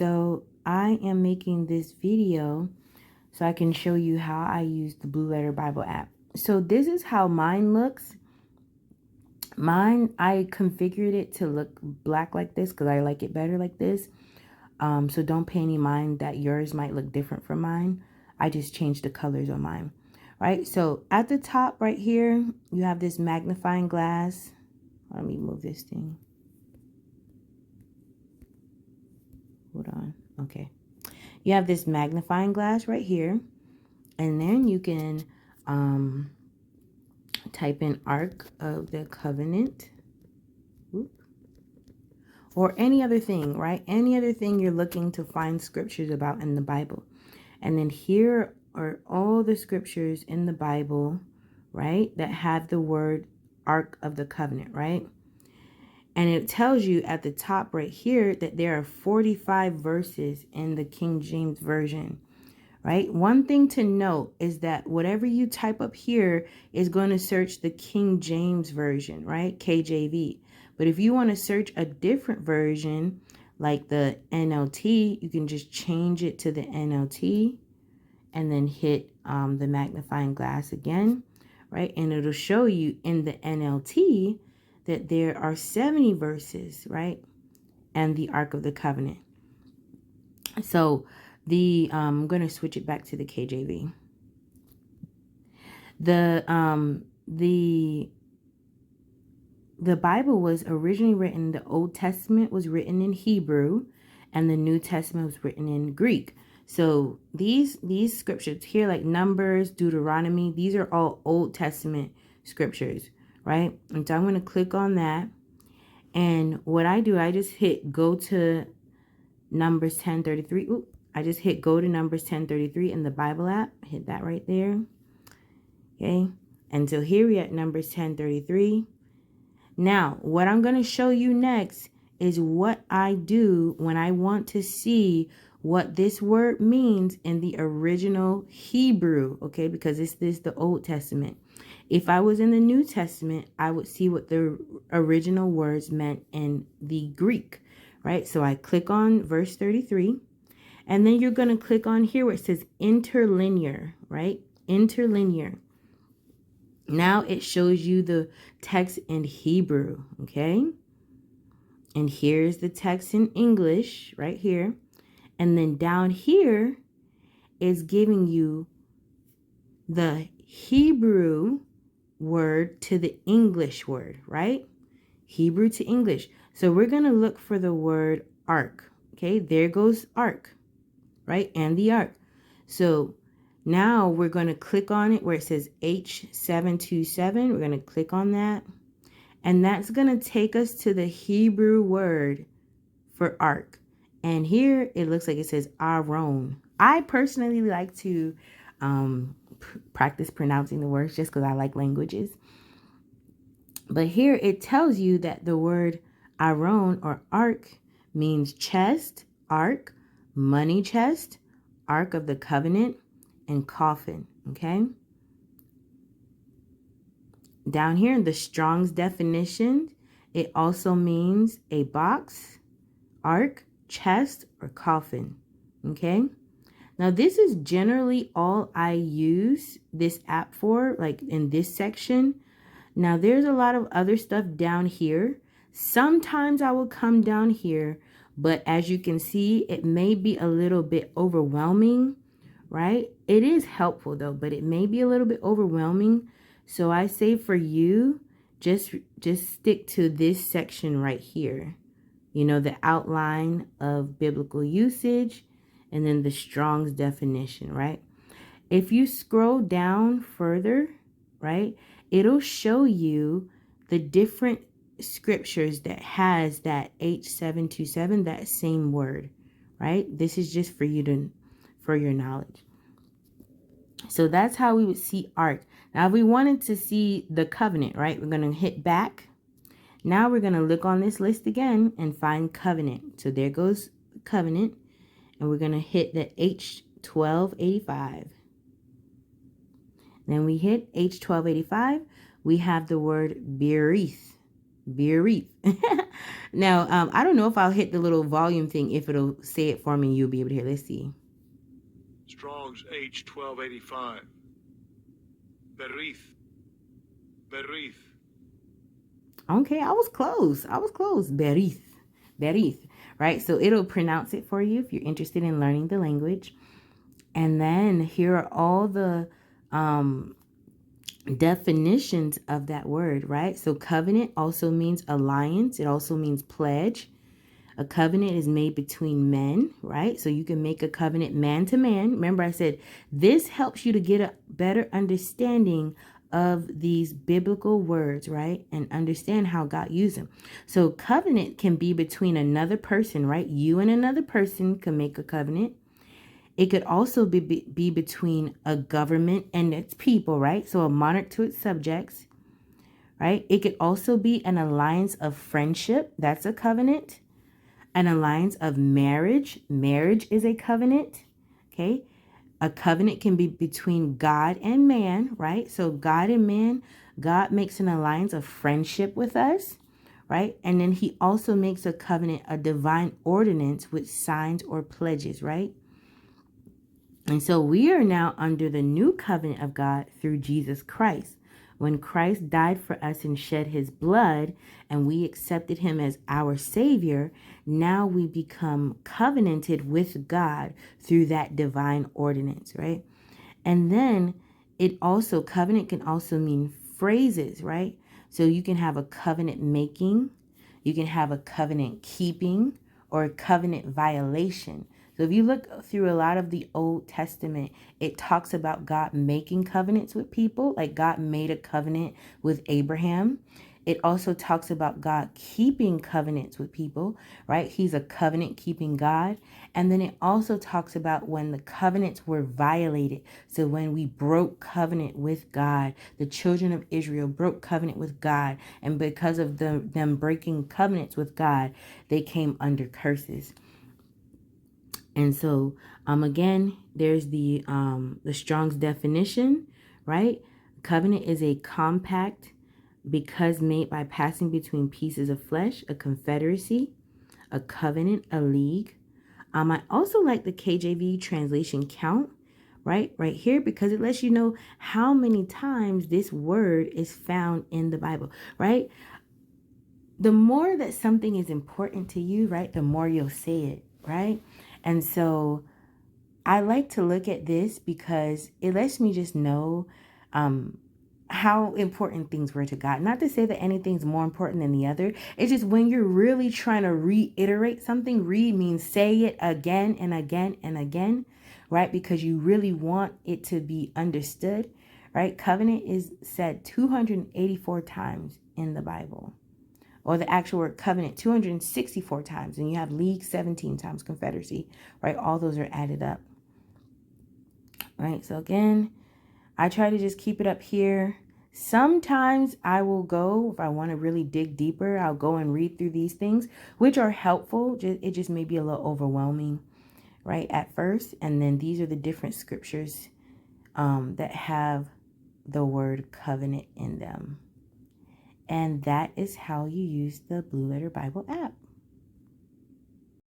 so I am making this video so I can show you how I use the Blue Letter Bible app. So this is how mine looks. Mine, I configured it to look black like this because I like it better like this. So don't pay any mind that yours might look different from mine. I just changed the colors on mine. Right, so at the top right here, you have this magnifying glass. Let me move this thing. Hold on. Okay. You have this magnifying glass right here. And then you can type in Ark of the Covenant. Oop. Or any other thing, right? Any other thing you're looking to find scriptures about in the Bible. And then here are all the scriptures in the Bible, right, that have the word Ark of the Covenant, right? And it tells you at the top right here that there are 45 verses in the King James Version, right? One thing to note is that whatever you type up here is going to search the King James Version, right? KJV. But if you want to search a different version, like the NLT, you can just change it to the NLT and then hit the magnifying glass again, right? And it'll show you in the NLT that there are 70 verses, right? And the Ark of the Covenant. So I'm going to switch it back to the KJV. The Bible was originally written, the Old Testament was written in Hebrew and the New Testament was written in Greek. So these scriptures here, like Numbers, Deuteronomy, these are all Old Testament scriptures, right? And so I'm going to click on that. And what I do, I just hit go to Numbers 10:33. Ooh, I just hit go to Numbers 10:33 in the Bible app. Hit that right there. Okay. And so here we at Numbers 10:33. Now, what I'm going to show you next is what I do when I want to see what this word means in the original Hebrew, okay? Because this is the Old Testament. If I was in the New Testament, I would see what the original words meant in the Greek, right? So I click on verse 33, and then you're going to click on here where it says interlinear, right? Interlinear. Now it shows you the text in Hebrew, okay? And here's the text in English right here. And then down here is giving you the Hebrew word to the English word, right? Hebrew to English. So we're going to look for the word ark, okay? There goes ark, right? And the ark. So now we're going to click on it where it says H727. We're going to click on that. And that's going to take us to the Hebrew word for ark. And here it looks like it says Aaron. I personally like to practice pronouncing the words just because I like languages. But here it tells you that the word Aaron or ark means chest, ark, money chest, Ark of the Covenant, and coffin, okay? Down here in the Strong's definition, it also means a box, ark, chest, or coffin, okay? Now, this is generally all I use this app for, like in this section. Now, there's a lot of other stuff down here. Sometimes I will come down here, but as you can see, it may be a little bit overwhelming, right? It is helpful though, but it may be a little bit overwhelming. So I say for you, just stick to this section right here. You know, the outline of biblical usage and then the Strong's definition, right? If you scroll down further, right, it'll show you the different scriptures that has that H727, that same word, right? This is just for you for your knowledge. So that's how we would see ark. Now, if we wanted to see the covenant, right, we're going to hit back. Now we're going to look on this list again and find covenant. So there goes covenant. And we're going to hit the H1285. Then we hit H1285. We have the word berith, Berith. Now, I don't know if I'll hit the little volume thing, if it'll say it for me, you'll be able to hear. Let's see. Strong's H1285. Berith. Berith. Okay, I was close. Berith. Berith. Right? So it'll pronounce it for you if you're interested in learning the language. And then here are all the definitions of that word, right? So covenant also means alliance. It also means pledge. A covenant is made between men, right? So you can make a covenant man to man. Remember, I said this helps you to get a better understanding of these biblical words, right? And understand how God used them. So covenant can be between another person, right? You and another person can make a covenant. It could also be between a government and its people, right? So a monarch to its subjects, right? It could also be an alliance of friendship. That's a covenant. An alliance of marriage. Marriage is a covenant, okay? A covenant can be between God and man, right? So God and man, God makes an alliance of friendship with us, right? And then he also makes a covenant, a divine ordinance with signs or pledges, right? And so we are now under the new covenant of God through Jesus Christ. When Christ died for us and shed his blood, and we accepted him as our Savior, now we become covenanted with God through that divine ordinance, right? And then covenant can also mean phrases, right? So you can have a covenant making, you can have a covenant keeping, or a covenant violation. So if you look through a lot of the Old Testament, it talks about God making covenants with people, like God made a covenant with Abraham. It also talks about God keeping covenants with people, right? He's a covenant keeping God. And then it also talks about when the covenants were violated. So when we broke covenant with God, the children of Israel broke covenant with God. And because of them breaking covenants with God, they came under curses. And so, again, there's the Strong's definition, right? Covenant is a compact because made by passing between pieces of flesh, a confederacy, a covenant, a league. I also like the KJV translation count, right here, because it lets you know how many times this word is found in the Bible, right? The more that something is important to you, right, the more you'll say it, right? And so I like to look at this because it lets me just know how important things were to God. Not to say that anything's more important than the other. It's just when you're really trying to reiterate something, means say it again and again and again, right? Because you really want it to be understood, right? Covenant is said 284 times in the Bible. Or the actual word covenant 264 times. And you have league 17 times, confederacy, right? All those are added up. Right, so again, I try to just keep it up here. Sometimes I will go, if I want to really dig deeper, I'll go and read through these things, which are helpful. It just may be a little overwhelming, right, at first. And then these are the different scriptures that have the word covenant in them. And that is how you use the Blue Letter Bible app.